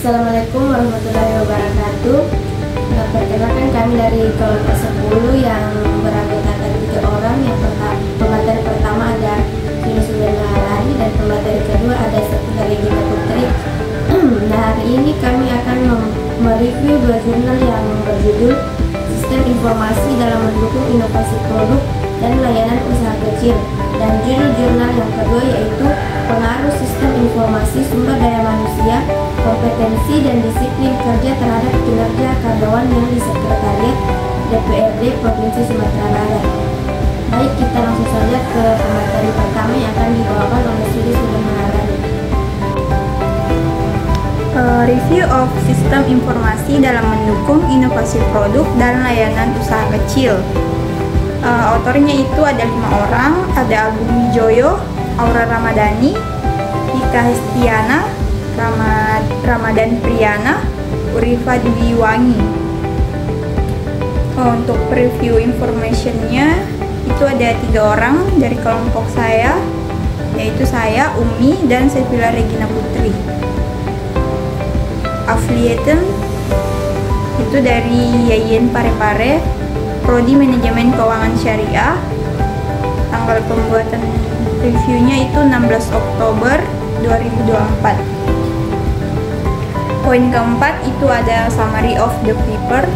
Assalamualaikum warahmatullahi wabarakatuh. Perkenalkan, kami dari kelompok 10 yang beranggotakan 3 orang. Yang pemateri pertama ada Suliana Lari dan pemateri kedua ada Safira Regina Putri. Nah, hari ini kami akan mereview 2 jurnal yang berjudul Sistem Informasi dalam Mendukung Inovasi Produk dan Layanan Usaha Kecil, dan judul jurnal yang kedua yaitu Pengaruh Sistem Informasi Sumber Daya Manusia, Kompetensi dan Disiplin Kerja terhadap Kinerja Karyawan yang di Sekretariat DPRD Provinsi Sumatera Barat. Baik, kita langsung saja ke pemateri pertama yang akan dibawakan oleh Suliana Lari. Review of Sistem Informasi dalam Mendukung Inovasi Produk dan Layanan Usaha Kecil. Autornya itu ada 5 orang, ada Agung Wijoyo, Aura Ramadhani, Ika Hestiana, Ramadan Priyana, Urifa Dwi Wangi. Untuk preview informationnya itu ada 3 orang dari kelompok saya, yaitu saya, Umi, dan Safira Regina Putri. Affiliated itu dari Yayen Parepare, Prodi Manajemen Keuangan Syariah. Tanggal pembuatan reviewnya itu 16 Oktober 2024. Poin keempat itu ada summary of the paper.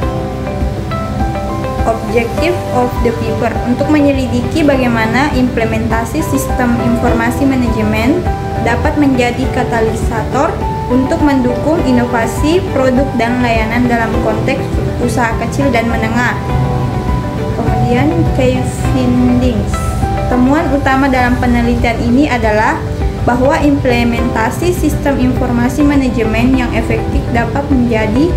Objective of the paper untuk menyelidiki bagaimana implementasi sistem informasi manajemen dapat menjadi katalisator untuk mendukung inovasi produk dan layanan dalam konteks usaha kecil dan menengah. Kemudian key findings. Temuan utama dalam penelitian ini adalah bahwa implementasi sistem informasi manajemen yang efektif dapat menjadi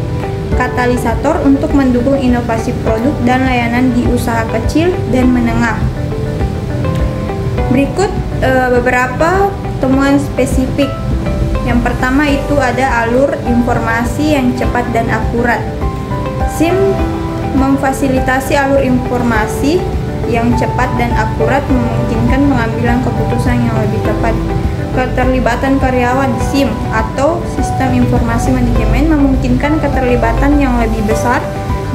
katalisator untuk mendukung inovasi produk dan layanan di usaha kecil dan menengah. Berikut beberapa temuan spesifik. Yang pertama itu ada alur informasi yang cepat dan akurat. SIM memfasilitasi alur informasi yang cepat dan akurat, memungkinkan pengambilan keputusan yang lebih tepat. Keterlibatan karyawan SIM atau Sistem Informasi Manajemen memungkinkan keterlibatan yang lebih besar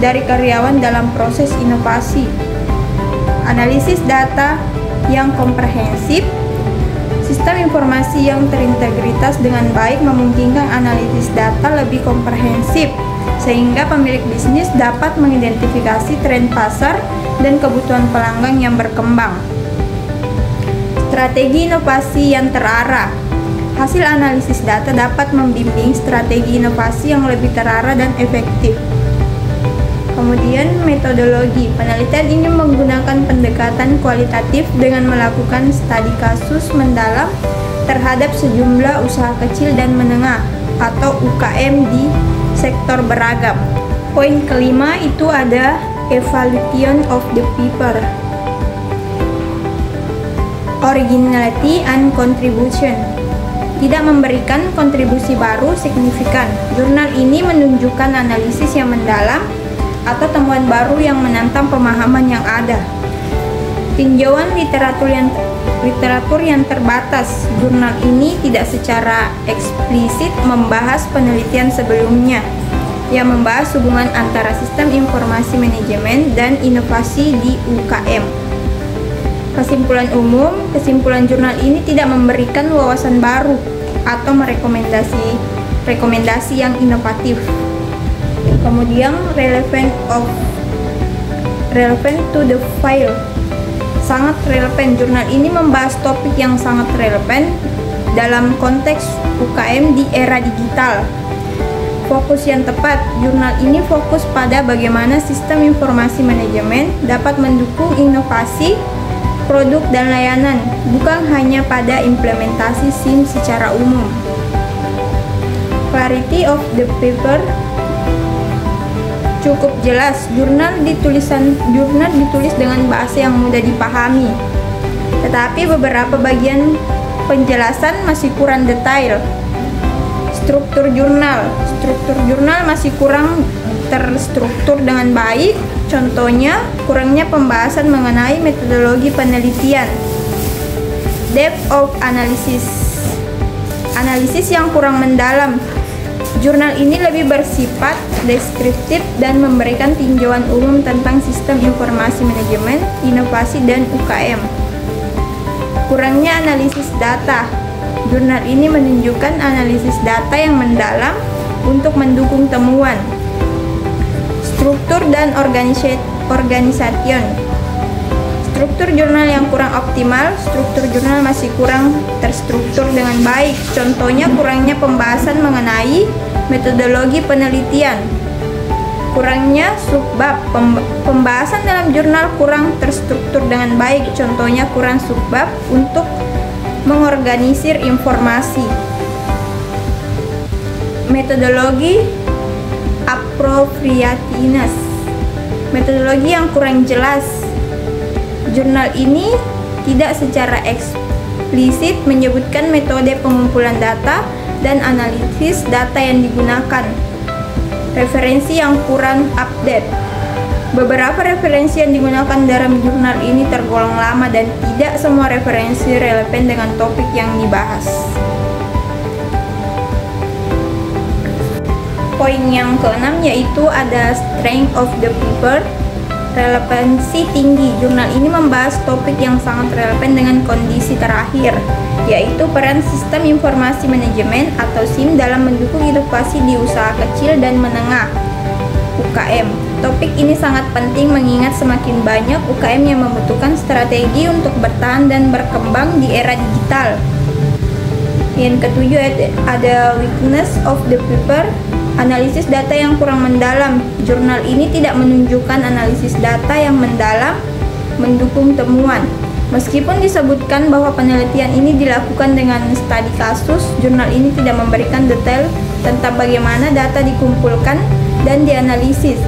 dari karyawan dalam proses inovasi. Analisis data yang komprehensif. Sistem informasi yang terintegritas dengan baik memungkinkan analisis data lebih komprehensif, sehingga pemilik bisnis dapat mengidentifikasi tren pasar dan kebutuhan pelanggan yang berkembang. Strategi inovasi yang terarah. Hasil analisis data dapat membimbing strategi inovasi yang lebih terarah dan efektif. Kemudian metodologi. Penelitian ini menggunakan pendekatan kualitatif dengan melakukan studi kasus mendalam terhadap sejumlah usaha kecil dan menengah atau UKM di sektor beragam. Poin kelima itu ada evaluation of the paper. Originality and contribution. Tidak memberikan kontribusi baru signifikan. Jurnal ini menunjukkan analisis yang mendalam atau temuan baru yang menantang pemahaman yang ada. Tinjauan literatur yang terbatas. Jurnal ini tidak secara eksplisit membahas penelitian sebelumnya yang membahas hubungan antara sistem informasi manajemen dan inovasi di UKM. Kesimpulan umum. Kesimpulan jurnal ini tidak memberikan wawasan baru atau rekomendasi yang inovatif. Kemudian relevant to the file. Sangat relevan. Jurnal ini membahas topik yang sangat relevan dalam konteks UKM di era digital. Fokus yang tepat. Jurnal ini fokus pada bagaimana sistem informasi manajemen dapat mendukung inovasi produk dan layanan, bukan hanya pada implementasi SIM secara umum. Clarity of the paper. Cukup jelas. Jurnal ditulis dengan bahasa yang mudah dipahami, tetapi beberapa bagian penjelasan masih kurang detail. Struktur jurnal masih kurang terstruktur dengan baik. Contohnya, kurangnya pembahasan mengenai metodologi penelitian. Depth of analysis yang kurang mendalam. Jurnal ini lebih bersifat deskriptif dan memberikan tinjauan umum tentang sistem informasi manajemen, inovasi, dan UKM. Kurangnya analisis data. Jurnal ini menunjukkan analisis data yang mendalam untuk mendukung temuan. Struktur dan organisation. Struktur jurnal yang kurang optimal. Struktur jurnal masih kurang terstruktur dengan baik. Contohnya kurangnya pembahasan mengenai metodologi penelitian. Kurangnya subbab. Pembahasan dalam jurnal kurang terstruktur dengan baik. Contohnya kurang subbab untuk mengorganisir informasi. Metodologi appropriateness. Metodologi yang kurang jelas. Jurnal ini tidak secara eksplisit menyebutkan metode pengumpulan data dan analisis data yang digunakan. Referensi yang kurang update. Beberapa referensi yang digunakan dalam jurnal ini tergolong lama dan tidak semua referensi relevan dengan topik yang dibahas. Poin yang keenam yaitu ada strength of the paper. Relevansi tinggi. Jurnal ini membahas topik yang sangat relevan dengan kondisi terakhir, yaitu peran sistem informasi manajemen atau SIM dalam mendukung inovasi di usaha kecil dan menengah (UKM). Topik ini sangat penting mengingat semakin banyak UKM yang membutuhkan strategi untuk bertahan dan berkembang di era digital. Yang ketujuh ada weakness of the paper. Analisis data yang kurang mendalam. Jurnal ini tidak menunjukkan analisis data yang mendalam mendukung temuan. Meskipun disebutkan bahwa penelitian ini dilakukan dengan studi kasus, jurnal ini tidak memberikan detail tentang bagaimana data dikumpulkan dan dianalisis.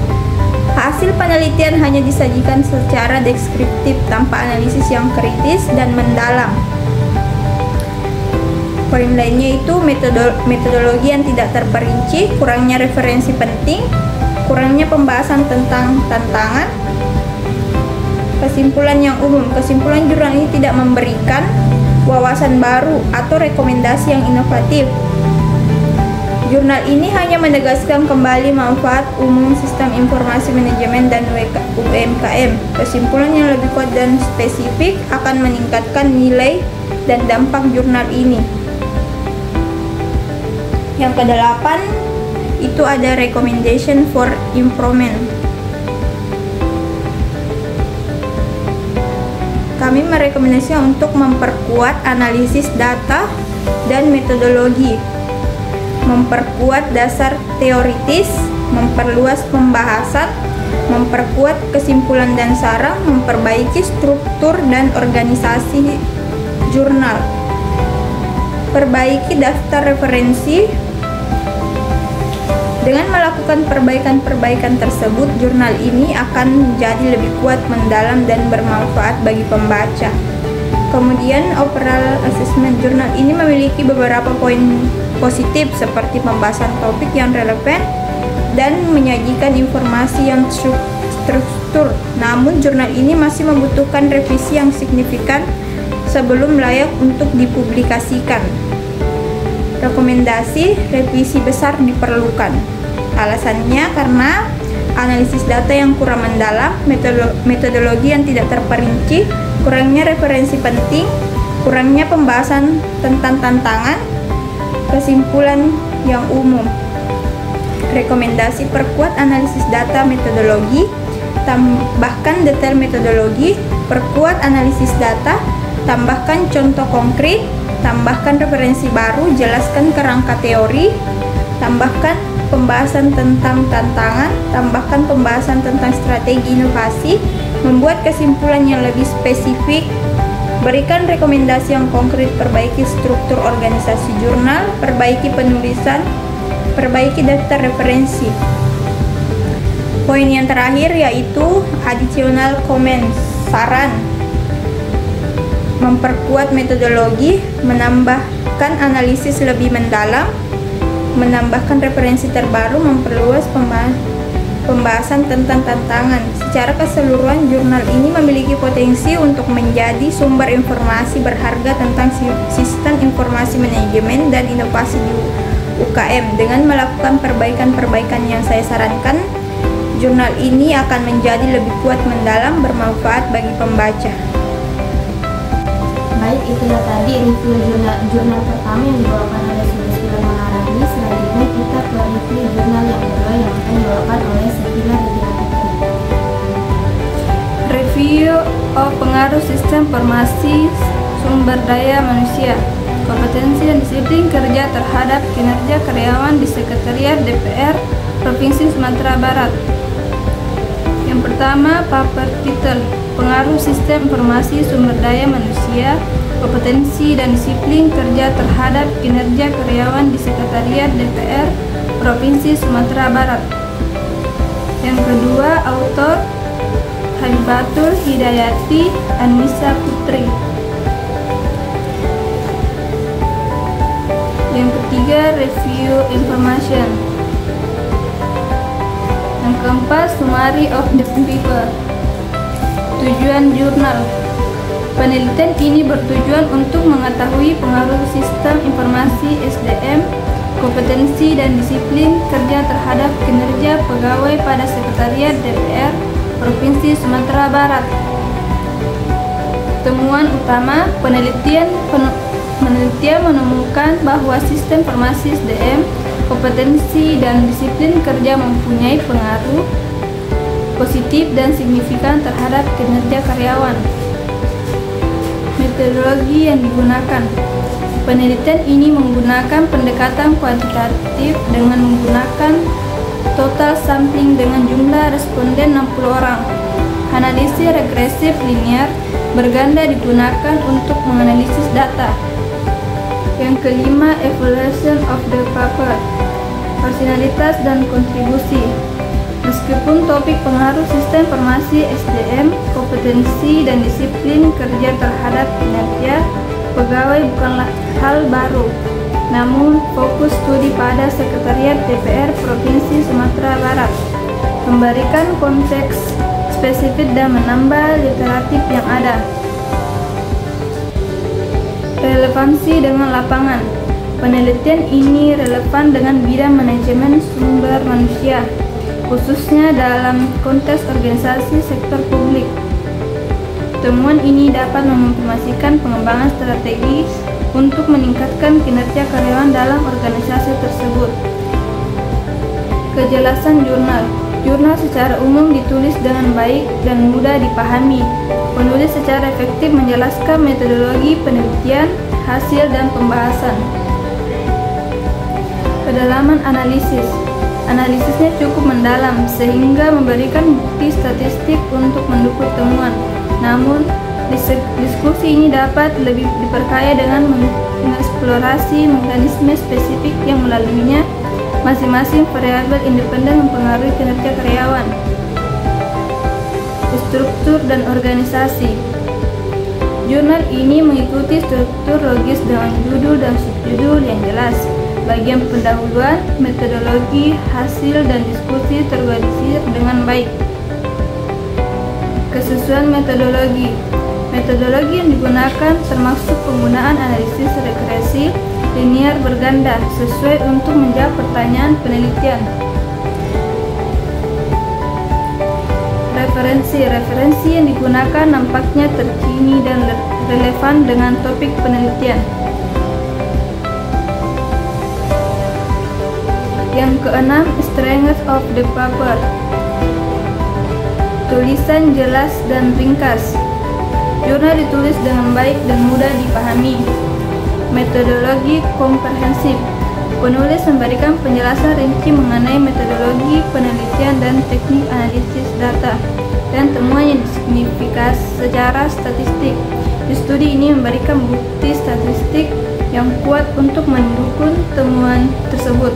Hasil penelitian hanya disajikan secara deskriptif tanpa analisis yang kritis dan mendalam. Poin lainnya itu metodologi yang tidak terperinci, kurangnya referensi penting, kurangnya pembahasan tentang tantangan. Kesimpulan yang umum. Kesimpulan jurnal ini tidak memberikan wawasan baru atau rekomendasi yang inovatif. Jurnal ini hanya menegaskan kembali manfaat umum sistem informasi manajemen dan UMKM. Kesimpulan yang lebih kuat dan spesifik akan meningkatkan nilai dan dampak jurnal ini. Yang kedelapan itu ada recommendation for improvement. Kami merekomendasikan untuk memperkuat analisis data dan metodologi, memperkuat dasar teoritis, memperluas pembahasan, memperkuat kesimpulan dan saran, memperbaiki struktur dan organisasi jurnal, perbaiki daftar referensi. Dengan melakukan perbaikan-perbaikan tersebut, jurnal ini akan menjadi lebih kuat, mendalam, dan bermanfaat bagi pembaca. Kemudian, overall assessment. Jurnal ini memiliki beberapa poin positif seperti pembahasan topik yang relevan dan menyajikan informasi yang struktur. Namun, jurnal ini masih membutuhkan revisi yang signifikan sebelum layak untuk dipublikasikan. Rekomendasi revisi besar diperlukan. Alasannya karena analisis data yang kurang mendalam, metodologi yang tidak terperinci, kurangnya referensi penting, kurangnya pembahasan tentang tantangan, kesimpulan yang umum. Rekomendasi perkuat analisis data metodologi, tambahkan detail metodologi, perkuat analisis data, tambahkan contoh konkret, tambahkan referensi baru, jelaskan kerangka teori, tambahkan pembahasan tentang tantangan, tambahkan pembahasan tentang strategi inovasi, membuat kesimpulan yang lebih spesifik, berikan rekomendasi yang konkret, perbaiki struktur organisasi jurnal, perbaiki penulisan, perbaiki daftar referensi. Poin yang terakhir yaitu additional comments, saran. Memperkuat metodologi, menambahkan analisis lebih mendalam, menambahkan referensi terbaru, memperluas pembahasan tentang tantangan. Secara keseluruhan, jurnal ini memiliki potensi untuk menjadi sumber informasi berharga tentang sistem informasi manajemen dan inovasi di UKM. Dengan melakukan perbaikan-perbaikan yang saya sarankan, jurnal ini akan menjadi lebih kuat, mendalam, bermanfaat bagi pembaca. Baik, itulah tadi review jurnal pertama yang dibawakan oleh Sulistyo Maharani. Selanjutnya kita ke review jurnal yang kedua yang akan dibawakan oleh Sekila Regina Putri. Review pengaruh sistem informasi sumber daya manusia, kompetensi dan disiplin kerja terhadap kinerja karyawan di Sekretariat DPR Provinsi Sumatera Barat. Yang pertama, paper title, pengaruh sistem informasi sumber daya manusia, kompetensi dan disiplin kerja terhadap kinerja karyawan di Sekretariat DPR Provinsi Sumatera Barat. Yang kedua, autor Habibatul Hidayati Anissa Putri. Yang ketiga, review information. Yang keempat, summary of the paper. Tujuan jurnal. Penelitian ini bertujuan untuk mengetahui pengaruh sistem informasi SDM, kompetensi dan disiplin kerja terhadap kinerja pegawai pada Sekretariat DPR Provinsi Sumatera Barat. Temuan utama penelitian menemukan bahwa sistem informasi SDM, kompetensi dan disiplin kerja mempunyai pengaruh positif dan signifikan terhadap kinerja karyawan. Metodologi yang digunakan. Penelitian ini menggunakan pendekatan kuantitatif dengan menggunakan total sampling dengan jumlah responden 60 orang. Analisis regresif linear berganda digunakan untuk menganalisis data. Yang kelima, evaluation of the paper, personalitas dan kontribusi. Meskipun topik pengaruh sistem informasi SDM, kompetensi dan disiplin kerja terhadap kinerja pegawai bukanlah hal baru, namun fokus studi pada Sekretariat DPR Provinsi Sumatera Barat memberikan konteks spesifik dan menambah literatif yang ada. Relevansi dengan lapangan. Penelitian ini relevan dengan bidang manajemen sumber manusia, khususnya dalam konteks organisasi sektor publik. Temuan ini dapat menginformasikan pengembangan strategi untuk meningkatkan kinerja karyawan dalam organisasi tersebut. Kejelasan jurnal. Jurnal secara umum ditulis dengan baik dan mudah dipahami. Penulis secara efektif menjelaskan metodologi penelitian, hasil, dan pembahasan. Kedalaman analisis. Analisisnya cukup mendalam sehingga memberikan bukti statistik untuk mendukung temuan. Namun, diskusi ini dapat lebih diperkaya dengan mengeksplorasi mekanisme spesifik yang melaluinya masing-masing variabel independen mempengaruhi kinerja karyawan. Struktur dan organisasi. Jurnal ini mengikuti struktur logis dengan judul dan subjudul yang jelas. Bagian pendahuluan, metodologi, hasil, dan diskusi terorganisir dengan baik. Kesesuaian metodologi. Metodologi yang digunakan termasuk penggunaan analisis regresi linear berganda sesuai untuk menjawab pertanyaan penelitian. Referensi yang digunakan nampaknya terkini dan relevan dengan topik penelitian. Yang keenam, strength of the paper. Tulisan jelas dan ringkas. Jurnal ditulis dengan baik dan mudah dipahami. Metodologi komprehensif. Penulis memberikan penjelasan rinci mengenai metodologi penelitian dan teknik analisis data dan temuan yang disignifikan secara statistik. Di studi ini memberikan bukti statistik yang kuat untuk mendukung temuan tersebut.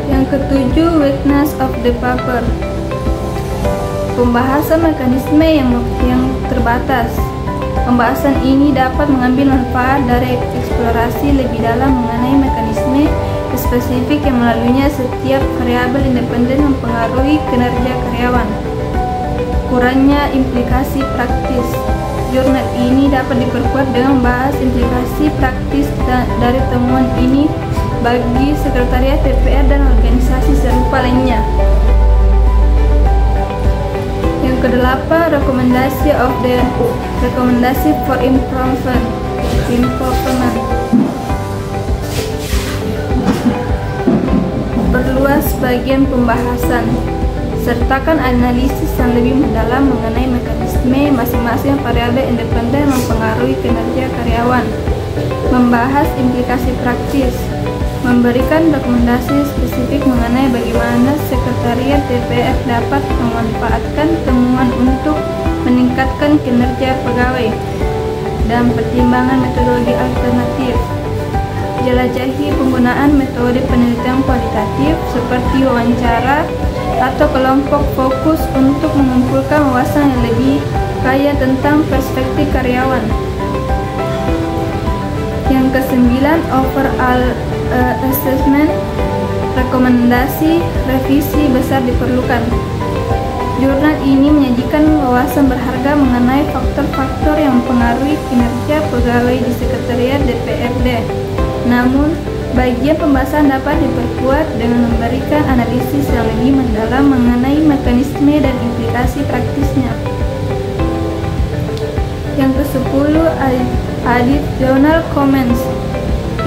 Yang ketujuh, weakness of the paper. Pembahasan mekanisme yang terbatas. Pembahasan ini dapat mengambil manfaat dari eksplorasi lebih dalam mengenai mekanisme spesifik yang melaluinya setiap variabel independen mempengaruhi kinerja karyawan. Kurangnya implikasi praktis. jurnal ini dapat diperkuat dengan membahas implikasi praktis dari temuan ini bagi sekretariat DPR dan organisasi serupa lainnya. Yang kedelapan, rekomendasi for improvement. Perluas bagian pembahasan. Sertakan analisis yang lebih mendalam mengenai mekanisme masing-masing variabel independen mempengaruhi kinerja karyawan. Membahas implikasi praktis. Memberikan rekomendasi spesifik mengenai bagaimana sekretariat DPR dapat memanfaatkan temuan untuk meningkatkan kinerja pegawai dan pertimbangan metodologi alternatif. Jelajahi penggunaan metode penelitian kualitatif seperti wawancara atau kelompok fokus untuk mengumpulkan wawasan yang lebih kaya tentang perspektif karyawan. Yang kesembilan, overall assessment. Rekomendasi revisi besar diperlukan. Jurnal ini menyajikan wawasan berharga mengenai faktor-faktor yang mempengaruhi kinerja pegawai di sekretariat DPRD. Namun, bagian pembahasan dapat diperkuat dengan memberikan analisis yang lebih mendalam mengenai mekanisme dan implikasi praktisnya. Yang ke-10, additional comments.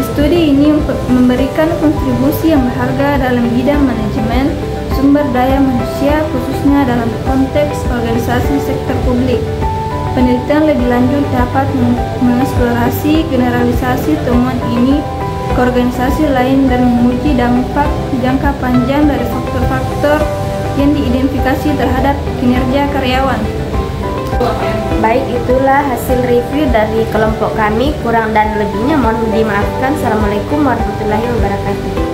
Studi ini memberikan kontribusi yang berharga dalam bidang manajemen sumber daya manusia, khususnya dalam konteks organisasi sektor publik. Penelitian lebih lanjut dapat mengeksplorasi generalisasi temuan ini ke organisasi lain dan menguji dampak jangka panjang dari faktor-faktor yang diidentifikasi terhadap kinerja karyawan. Baik, itulah hasil review dari kelompok kami. Kurang dan lebihnya mohon dimaafkan. Assalamualaikum warahmatullahi wabarakatuh.